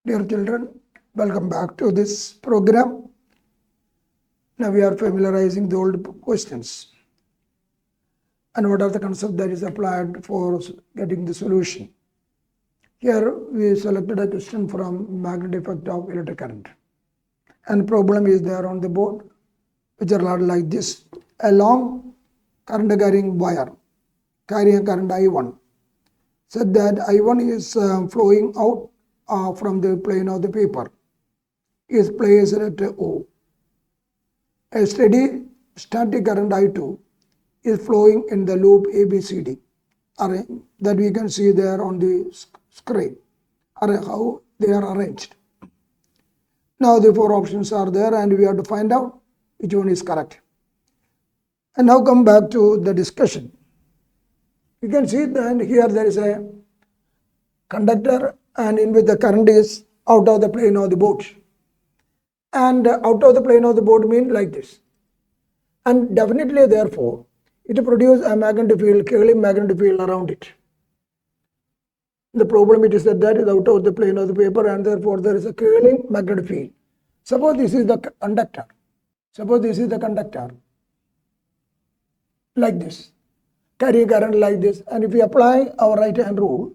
Dear children, welcome back to this program. Now we are familiarizing the old questions and what are the concepts that is applied for getting the solution. Here we selected a question from magnetic effect of electric current, and problem is there on the board, which are like this: a long current carrying wire carrying a current I1, said that I1 is flowing out from the plane of the paper, is placed at O. A steady static current I2 is flowing in the loop ABCD that we can see there on the screen, how they are arranged. Now the four options are there and we have to find out which one is correct. And now come back to the discussion. You can see that here there is a conductor and in which the current is out of the plane of the board. And out of the plane of the board means like this. And definitely therefore, it produces a magnetic field, curling magnetic field around it. The problem it is that is out of the plane of the paper and therefore there is a curling magnetic field. Suppose this is the conductor. Suppose this is the conductor like this, carrying current like this, and if we apply our right hand rule,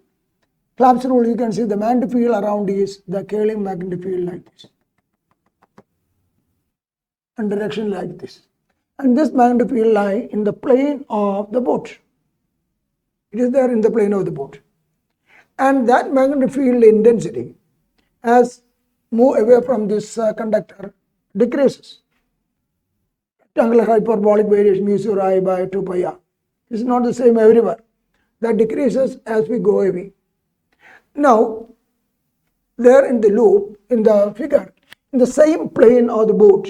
Clapp's rule, you can see the magnetic field around is the curling magnetic field like this, and direction like this. And this magnetic field lie in the plane of the boat. It is there in the plane of the boat. And that magnetic field intensity as move away from this conductor decreases. Rectangular hyperbolic variation mu 0 I by 2 pi r. It is not the same everywhere. That decreases as we go away. Now, there in the loop, in the figure, in the same plane of the boat,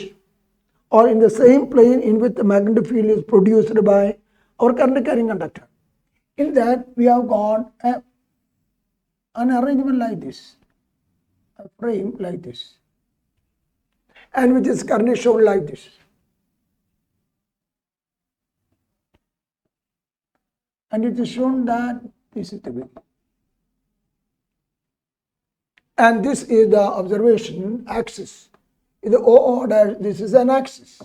or in the same plane in which the magnetic field is produced by our current carrying conductor, in that we have got an arrangement like this, a frame like this, and which is currently shown like this. And it is shown that this is the way. And this is the observation axis. The OO dash, this is an axis.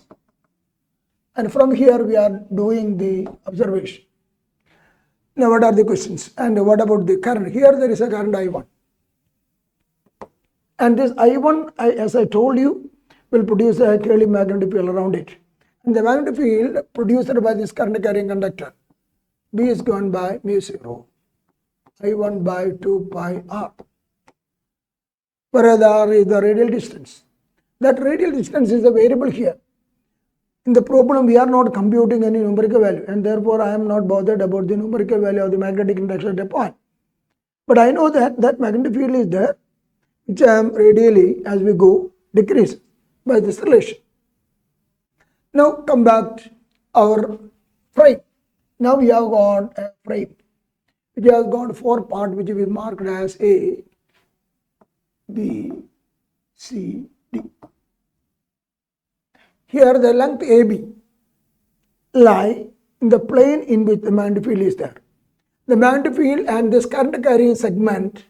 And from here we are doing the observation. Now what are the questions? And what about the current? Here there is a current I1. And this I1, as I told you, will produce a curling magnetic field around it. And the magnetic field produced by this current carrying conductor, B is given by mu 0, I1 by 2 pi r. Whereas r is the radial distance. That radial distance is a variable here. In the problem, we are not computing any numerical value, and therefore I am not bothered about the numerical value of the magnetic induction at a point. But I know that that magnetic field is there, which I am radially, as we go, decreases by this relation. Now come back to our frame. Now we have got a frame which has got four parts, which is marked as A, B, C, D. Here the length AB lie in the plane in which the magnetic field is there. The magnetic field and this current carrying segment,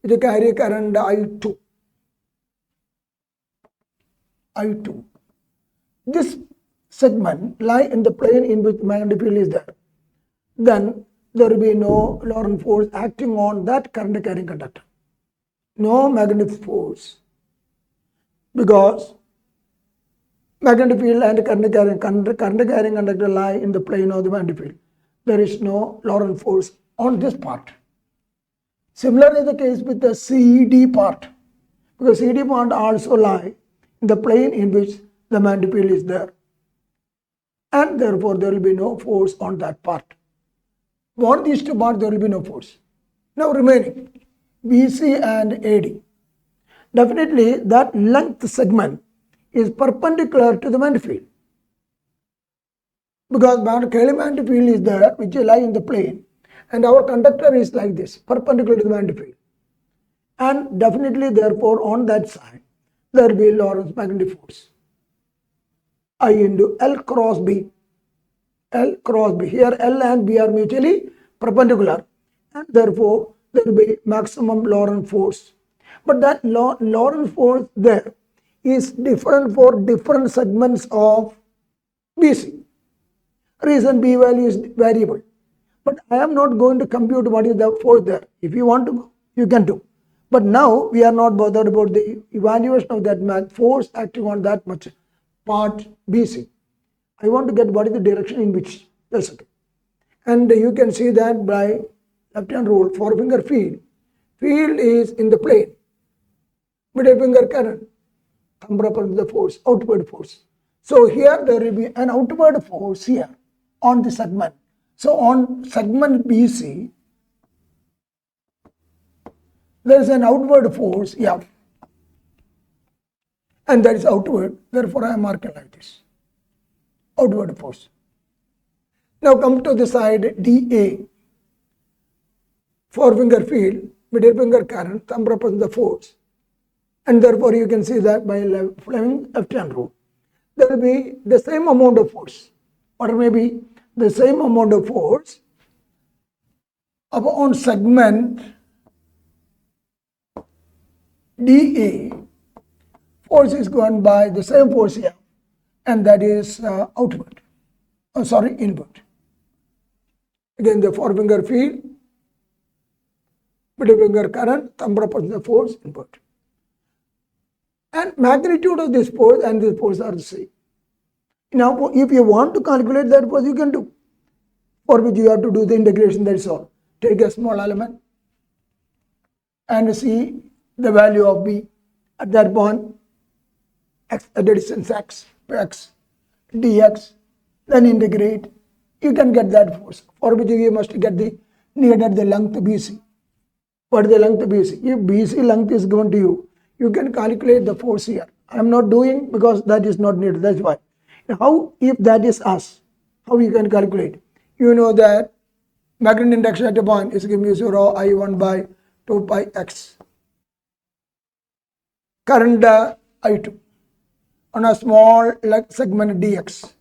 it carry current I2. I2. This segment lie in the plane in which the magnetic field is there. Then there will be no Lorentz force acting on that current carrying conductor. No magnetic force, because magnetic field and current carrying conductor lie in the plane of the magnetic field. There is no Lorentz force on this part. Similar is the case with the CD part, because CD part also lie in the plane in which the magnetic field is there, and therefore there will be no force on that part. On these two parts there will be no force. Now remaining BC and AD. Definitely that length segment is perpendicular to the magnetic field, because curling magnetic field is there which lie in the plane, and our conductor is like this, perpendicular to the magnetic field, and definitely therefore on that side there will be Lorentz magnetic force, I into L cross B. L cross B. Here L and B are mutually perpendicular, and therefore there will be maximum Lorentz force. But that Lorentz force there is different for different segments of BC. Reason B value is variable. But I am not going to compute what is the force there. If you want to, you can do. But now we are not bothered about the evaluation of that force acting on that much part BC. I want to get what is the direction in which. That's okay. And you can see that by left-hand rule, forefinger field. Field is in the plane. Middle finger current. Thumb represents the force, outward force. So here there will be an outward force here on the segment. So on segment BC, there is an outward force F, and that is outward. Therefore, I am marking like this. Outward force. Now come to the side DA. Forefinger field, middle finger current, thumb represents the force. And therefore, you can see that by Fleming left-hand rule, there will be the same amount of force, or maybe the same amount of force on segment DA. Force is going by the same force here, and that is outward. Inward. Again, the forefinger field, middle finger current, thumb represents the force inward. And magnitude of this force and this force are the same. Now, if you want to calculate that force, you can do. For which you have to do the integration, that's all. Take a small element and see the value of B at that point, x, at the distance x, dx, then integrate. You can get that force. For which you must get the needed the length BC. What is the length BC? If BC length is given to you, you can calculate the force here. I am not doing because that is not needed. That's why. How, if that is us, how you can calculate? You know that magnetic induction at a point is giving you 0 I1 by 2 pi x. Current I2 on a small segment dx.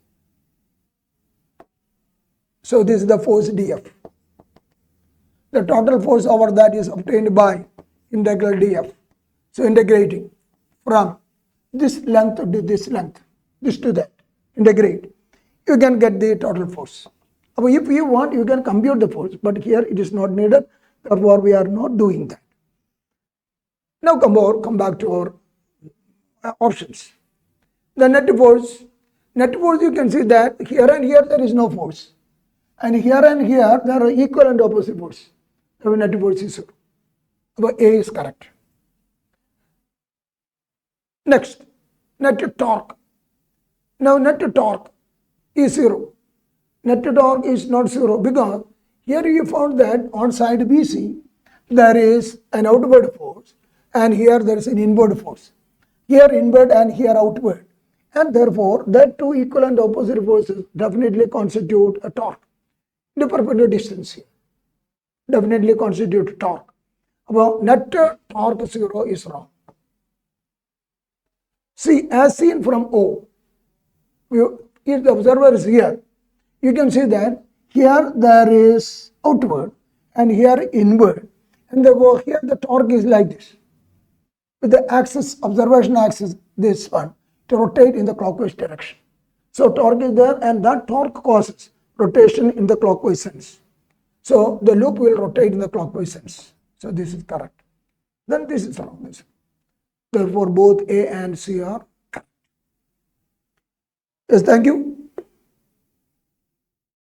So this is the force df. The total force over that is obtained by integral df. So integrating from this length to this length, this to that, integrate, you can get the total force. If you want, you can compute the force, but here it is not needed, therefore we are not doing that. Now come back to our options. The net force you can see that here and here there is no force, and here there are equal and opposite force. So net force is 0. So A is correct. Next, net torque. Now net torque is 0. Net torque is not 0 because here you found that on side BC there is an outward force and here there is an inward force. Here inward and here outward, and therefore that two equal and opposite forces definitely constitute a torque. The perpendicular distance here definitely constitute torque. About net torque 0 is wrong. See, as seen from O, if the observer is here, you can see that here there is outward and here inward, and therefore here the torque is like this. With the axis, observation axis, this one, to rotate in the clockwise direction. So torque is there, and that torque causes rotation in the clockwise sense. So the loop will rotate in the clockwise sense. So this is correct. Then this is wrong. Therefore both A and C are correct. Yes, thank you.